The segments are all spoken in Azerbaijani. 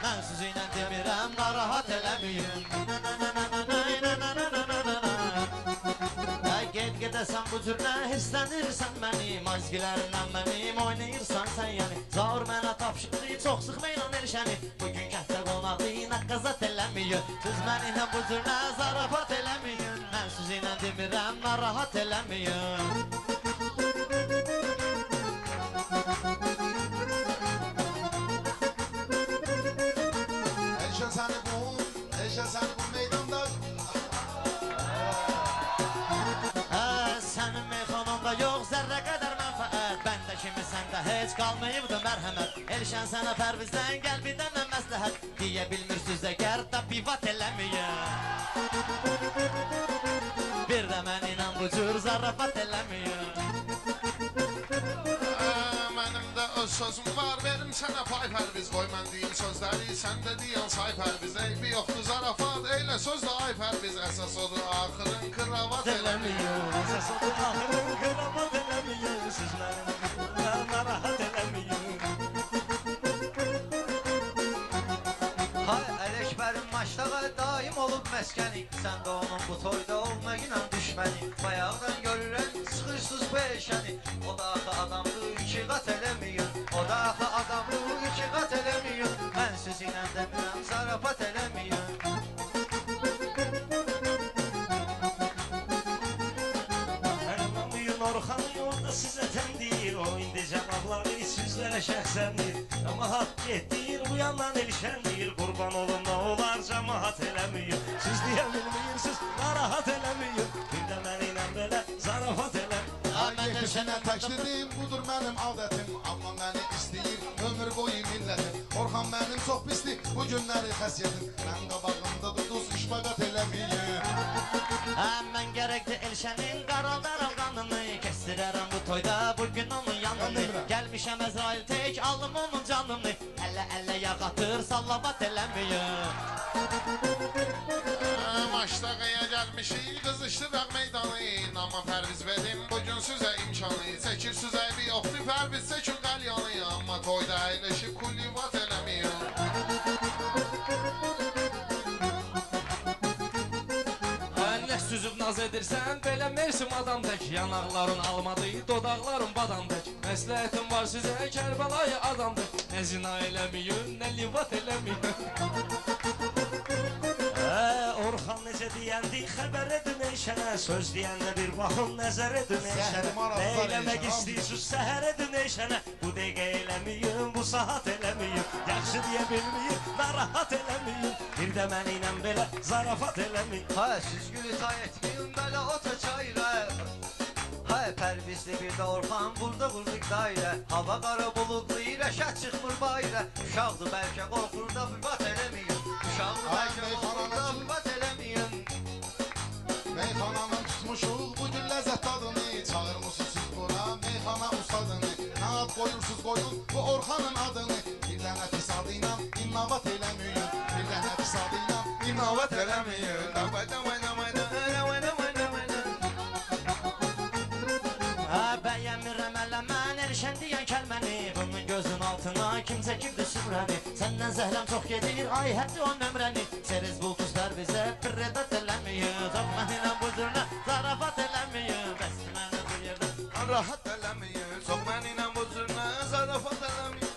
Mən sözüylə demirəm, narahat eləməyin. Get-gedə sən bu cür nə hirslənirsən mənim, azgilərindən mənim oynayırsan sən yəni. Zaur mənə tapşırdı, çox sıxmayla erişəni. Bugün kəhdə qonağı nəqqazat eləməyin. Siz mənimlə bu cür nə zarafat eləməyin. Mən sözüylə demirəm, narahat eləməyin. Elşən səni bu meydanda. Sənin meyxananda yox zərrə qədər mənfəət. Bəndə kimi səndə heç qalmayıbdı mərhəmət. Elşən sənə pərvizdən qəlbidən mən məsləhət. Deyə bilmirsiniz əgər da pivat eləməyin. Bir də mən inan bu cür zarafat eləməyin. Mənim də öz sözüm var, verim sənə pay pərviz. Qoy mən deyim sözləri, sən də deyən say pərviz. Eybi yoxdur zarafat, eylə söz də ay pərviz. Əsas odur axırın kravat eləməyin. Əsas odur axırın kravat eləməyin. Siz mənim narahat eləməyin. Hay Ələkbərin maçdağa daim olub məskəni. Sən də onun bu toyda olmağıyla düşməni. Bayaqdan görürəm sıxırsız bu eşəni. O da axı adamdır, iki qat eləməyin. O da axı adamdır, iki qat eləməyin. Mən sözüylə demirəm, zarafat eləməyin. Anlamayın Orxan yolda sizə təndir. O indi cənabları sizlərə şəxsəndir. Cəmahat getdir, bu yandan elşəndir. Qurban olun nə olar cəmahat eləməyin. Siz deyə bilməyirsiniz, narahat eləməyin. Bir də mənimlə belə zarafat eləməyin. Mən elşənə təklidim, budur mənim adətim. Amma məni istəyir, ömür boyu millətim. Orxan mənim çox pisdir, bu günləri xəsiyyətim. Mən qabağımda duduz, işbaqat eləməyin. Mən gərəkdir elşənin qaraldaram qanını. Kəstirərəm bu toyda, bugün onun yanını. Gəlmişəm Əzrail tək, alım onun canını. Əllə yağ atır, sallavat eləməyin. Maçdağıya gəlmişik, qızışdıraq meydanı. Amma pərviz verim, bugün sizə imkanı. Çəkir sizə bir yoxdur, pərviz çəkin qəlyanı. Amma toyda əyləşib kullivat eləməyin. Nə süzüb naz edirsən, belə mersim adam tək. Yanaqların almadı, dodaqların badam tək. Məsləhətim var sizə, Kərbəlayı adam tək. Nə zina eləməyin, nə livat eləməyin. Orxan necə deyəndi, xəbər edin eşənə. Söz deyəndə bir baxın, nəzər edin eşənə. Nə eləmək istəyirsiniz, səhər edin eşənə. Bu dəqiqə eləməyin, bu saat eləməyin. Yaxşı deyə bilməyin, narahat eləməyin. Bir də mənimlə belə zarafat eləməyin. Hay siz gülü tay etməyin, belə ota çayra. Hay pərvizli bir də Orxan, burada qurduq dairə. Hava qara buludlu, rəşət çıxmır bayrə. Uşaqdır bəlkə qorxur da bübat eləməyin. Uşaqdır bəlkə qorxur da bübat eləməyin. Meyxananın tutmuşuq, bu gün ləzzət tadını. Çağırmışsınız siz bura, meyxana ustadını. Nə ad qoyursuz qoyun, bu Orxanın adını. Bir dənə pis adıyla innavat eləməyin. Bir dənə pis adıyla innavat eləməyin. Bəyənmirəm ələ mən erişən deyən kəlməni. Bunun gözün altına kim çəkibdir sübrəni. Səndən zəhləm çox gedir, ay həddi o nömrəni. Seriz bultuzlar bizə pirredat eləməyin. Çox mənimlə bu cürlə zarafat eləməyin. Bəs mənə bu yerdə rahat eləməyin. Çox mənimlə bu cürlə zarafat eləməyin.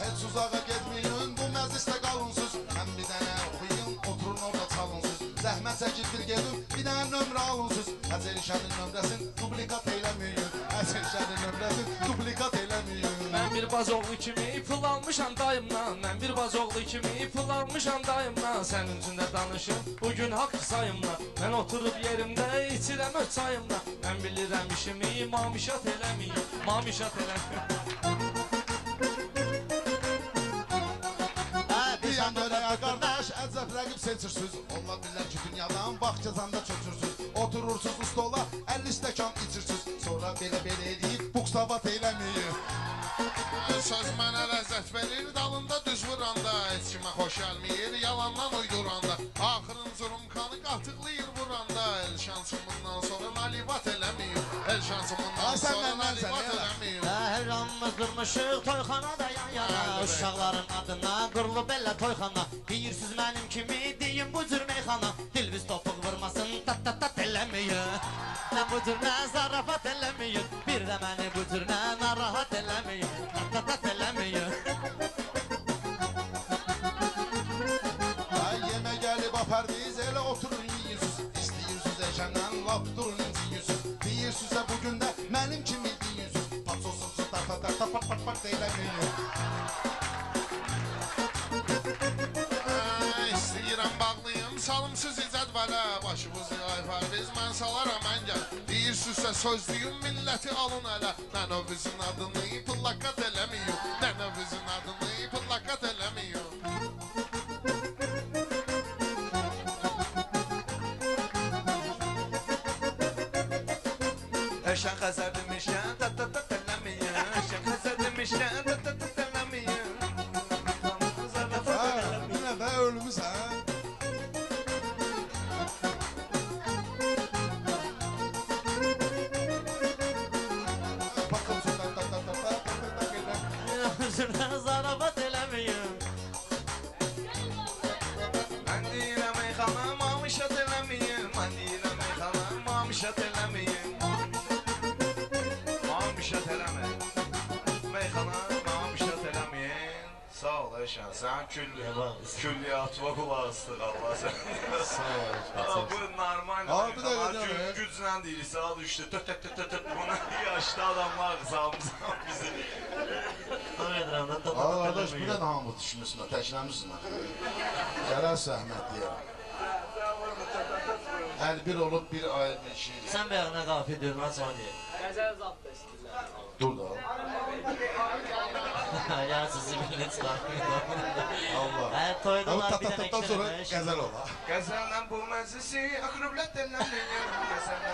Heç uzağa getməyin, bu məclisdə qalınsız. Mən bir dənə oxuyun, oturun orada çalınsız. Zəhmət çəkib bir gedin, bir dənə nömrə alınsız. Əzəlişənin nömrəsin, dublikat eləməyin. Əzəlişənin nömrəsin, dublikat eləməyin. Mən bir bazoğlu kimi pul almışam dayımdan. Mən bir bazoğlu kimi pul almışam dayımdan. Sənin üçün də danışım, bugün haqq sayımdan. Mən oturub yerimdə, içirəm öz çayımdan. Mən bilirəm işimi, mamişat eləməyin. Mamişat eləməyin. Deyən belə ya qardaş, əcəb rəqib seçirsiniz. Onlar billər ki, dünyadan vaxt cəzanda çöçürsünüz. Oturursunuz ustola, 50 stəkan içirsiniz. Sonra belə eləyib, buksavat eləməyin. Söz mənə ləzzət verir, dalında düz vuranda. Heç kimə xoş gəlməyir, yalandan uyduranda. Axırın zurumkanı qatıqlayır vuranda el şansımından sonra nalibat eləmiyim. El şansımından Ay, sən sonra məndən sən, nalibat elə. eləmiyim. Hər anımız durmuşuq toyxanada yan yana. Uşaqların adına qurulub elə toyxana. Deyirsiz mənim kimi deyin bu cür meyxana. Dilviz topuq vurmasın tat tat tat eləməyin. Mən bu cür nə zarafat eləməyin. Bir də məni bu cür nə narahat eləməyin. Tat tat tat eləməyin. Ay yeme gelip aperdiz ele oturun yiyirsiniz. İstəyirsiniz eşenden laf durun yiyirsiniz. Deyirsiniz bugün de benim kimi deyirsiniz. Patsosuz ta ta ta ta pat pat pat deyləməyin. İstəyirəm bağlayım salımsız icadvələ. Başımızı ayfar biz mən salaram əngəl. Deyirsinizsə sözlüyüm milləti alın ələ. Nənövüzün adını pıllakat eləmiyim. Nənövüzün adını pıllakat eləmiyim. Eşen Xəzər demişkən tat tat tat eləməyin. Eşen Xəzər demişkən tat tat tat eləməyin. Ha, bu ne be ölümüz ha? Patsosuz ta ta ta ta ta ta ta ta. Üzrdən zarafat eləməyin. Mən deyirəm ey xanım, mamışat eləməyin. Mən deyirəm ey xanım, mamışat eləməyin. Mamışat eləməyin. Ey xanım, mamışat eləməyin. Sağ ol Eşən, sən külliyatına qulaq asdıq Allah sən. Sağ ol. Bu normal. Abi de öyle değil mi? Güclə deyil, sağa düşdü. Tut tut tut tut. Buna yaşlı adamlar sağımızdan bizi. Edirəm də tat Aa kardeş bu ne hamur düşünmüşsün ha, təşləmişsin ha. Gələn səhmətliyə. El bir olup bir ayrı bir şey. Sən bayaq nə qafiyə dönməz saniyə. Dur da. Ya sizi bilinç qafiyə. Allah. Toydalar Ama bir dənə tatlıktan sonra gazel ol ha. Qəzəllə bu məclisi axırıblət eləməyin. Qəzəllə